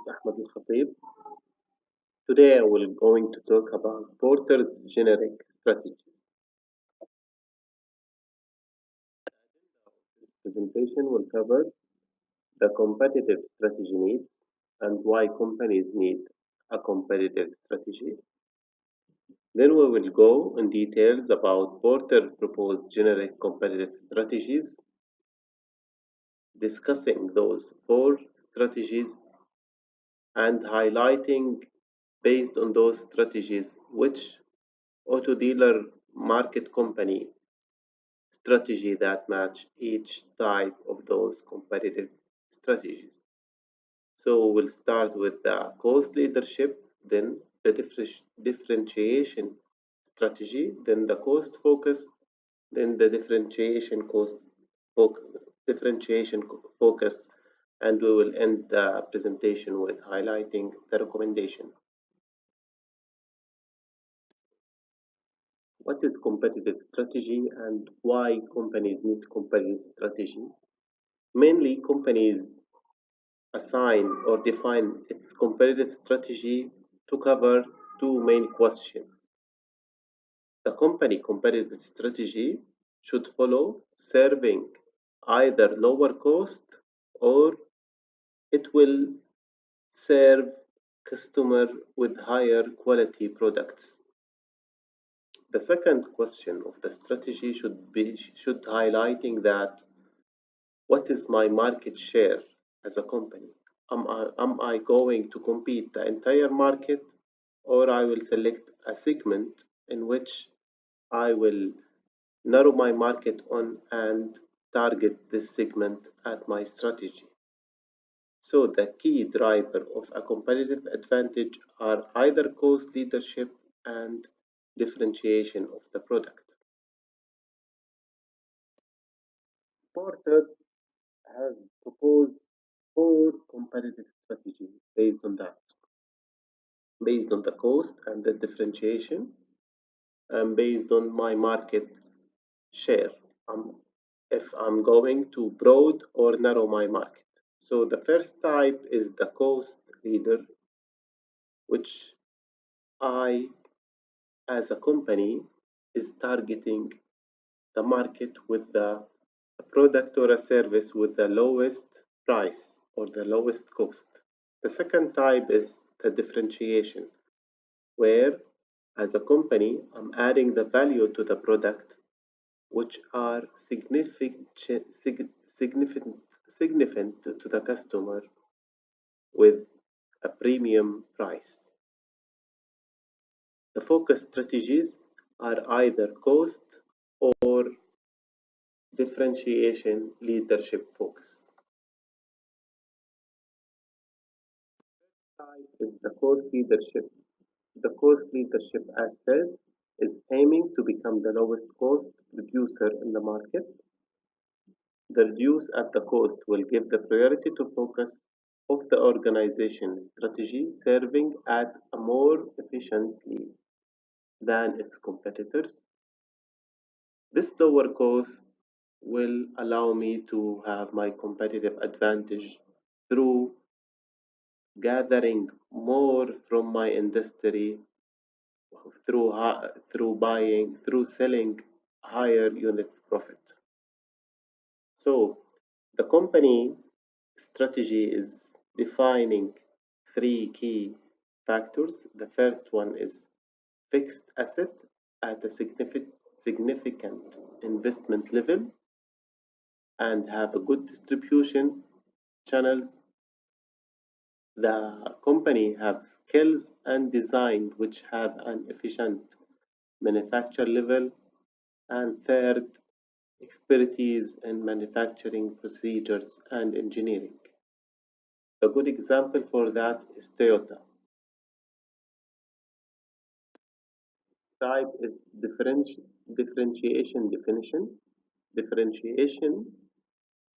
is Ahmed Al Khatib. Today I will going to talk about Porter's generic strategies. This presentation will cover the competitive strategy needs and why companies need a competitive strategy. Then we will go in details about Porter proposed generic competitive strategies, discussing those four strategies and highlighting based on those strategies which auto dealer market company strategy that match each type of those competitive strategies. So we'll start with the cost leadership, then the differentiation strategy, then the cost focus, then the differentiation focus, and we will end the presentation with highlighting the recommendation. What is competitive strategy and why companies need competitive strategy? Mainly, companies assign or define its competitive strategy to cover two main questions. The company competitive strategy should follow serving either lower cost or it will serve customer with higher quality products. The second question of the strategy should highlighting that what is my market share as a company? Am I going to compete the entire market or I will select a segment in which I will narrow my market on and target this segment at my strategy? So the key driver of a competitive advantage are either cost leadership and differentiation of the product. Porter has proposed four competitive strategies based on that, based on the cost and the differentiation, and based on my market share. If I'm going to broad or narrow my market. So the first type is the cost leader, which I, as a company, is targeting the market with the a product or a service with the lowest price or the lowest cost. The second type is the differentiation, where as a company, I'm adding the value to the product which are significant to the customer with a premium price. The focus strategies are either cost or differentiation leadership focus. Type is the cost leadership. The cost leadership, as said, is aiming to become the lowest cost producer in the market. The reduce at the cost will give the priority to focus of the organization strategy serving at a more efficiently than its competitors. This lower cost will allow me to have my competitive advantage through gathering more from my industry through selling higher units profit. So the company strategy is defining three key factors. The first one is fixed asset at a significant investment level and have a good distribution channels. The company have skills and design which have an efficient manufacture level. And third, expertise in manufacturing procedures and engineering. A good example for that is Toyota. Type is differentiation definition. Differentiation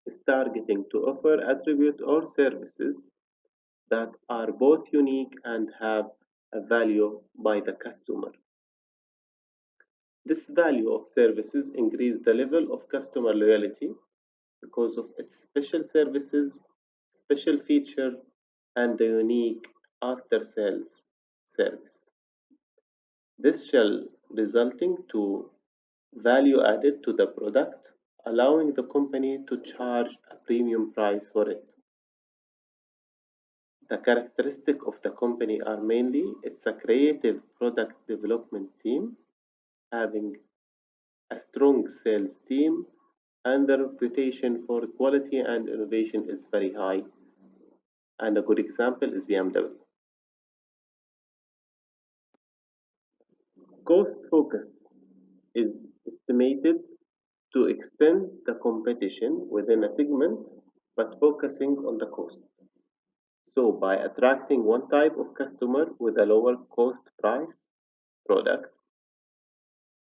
is targeting to offer attributes or services that are both unique and have a value by the customer. This value of services increase the level of customer loyalty because of its special services, special feature, and the unique after-sales service. This shall resulting to value added to the product, allowing the company to charge a premium price for it. The characteristics of the company are mainly it's a creative product development team having a strong sales team, and the reputation for quality and innovation is very high. And a good example is BMW. Cost focus is estimated to extend the competition within a segment but focusing on the cost. So, by attracting one type of customer with a lower cost price product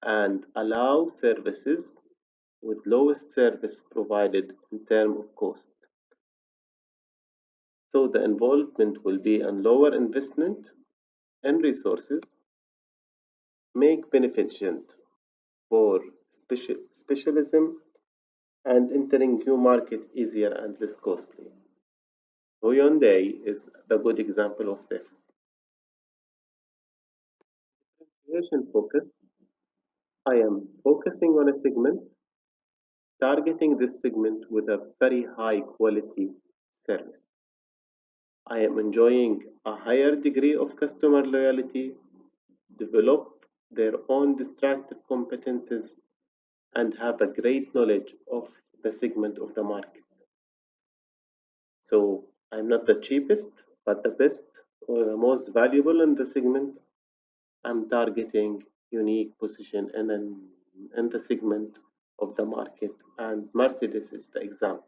and allow services with lowest service provided in terms of cost. So, the involvement will be on lower investment and resources, make beneficent for specialism and entering new market easier and less costly. Hyundai is the good example of this. Creation focus. I am focusing on a segment, targeting this segment with a very high quality service. I am enjoying a higher degree of customer loyalty, develop their own distractive competences, and have a great knowledge of the segment of the market. So I'm not the cheapest, but the best or the most valuable in the segment. I'm targeting unique position in the segment of the market, and Mercedes is the example.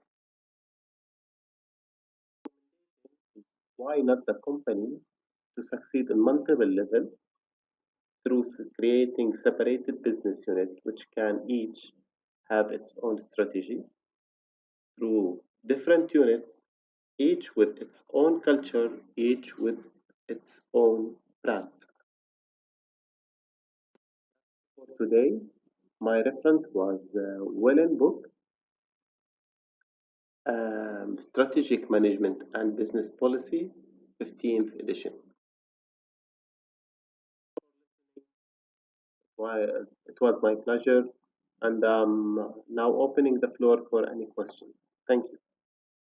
Why not the company to succeed in multiple levels through creating separated business units which can each have its own strategy through different units, each with its own culture, each with its own brand. For today, my reference was Wellen book, Strategic Management and Business Policy, 15th edition. Why, it was my pleasure, and now opening the floor for any questions. Thank you.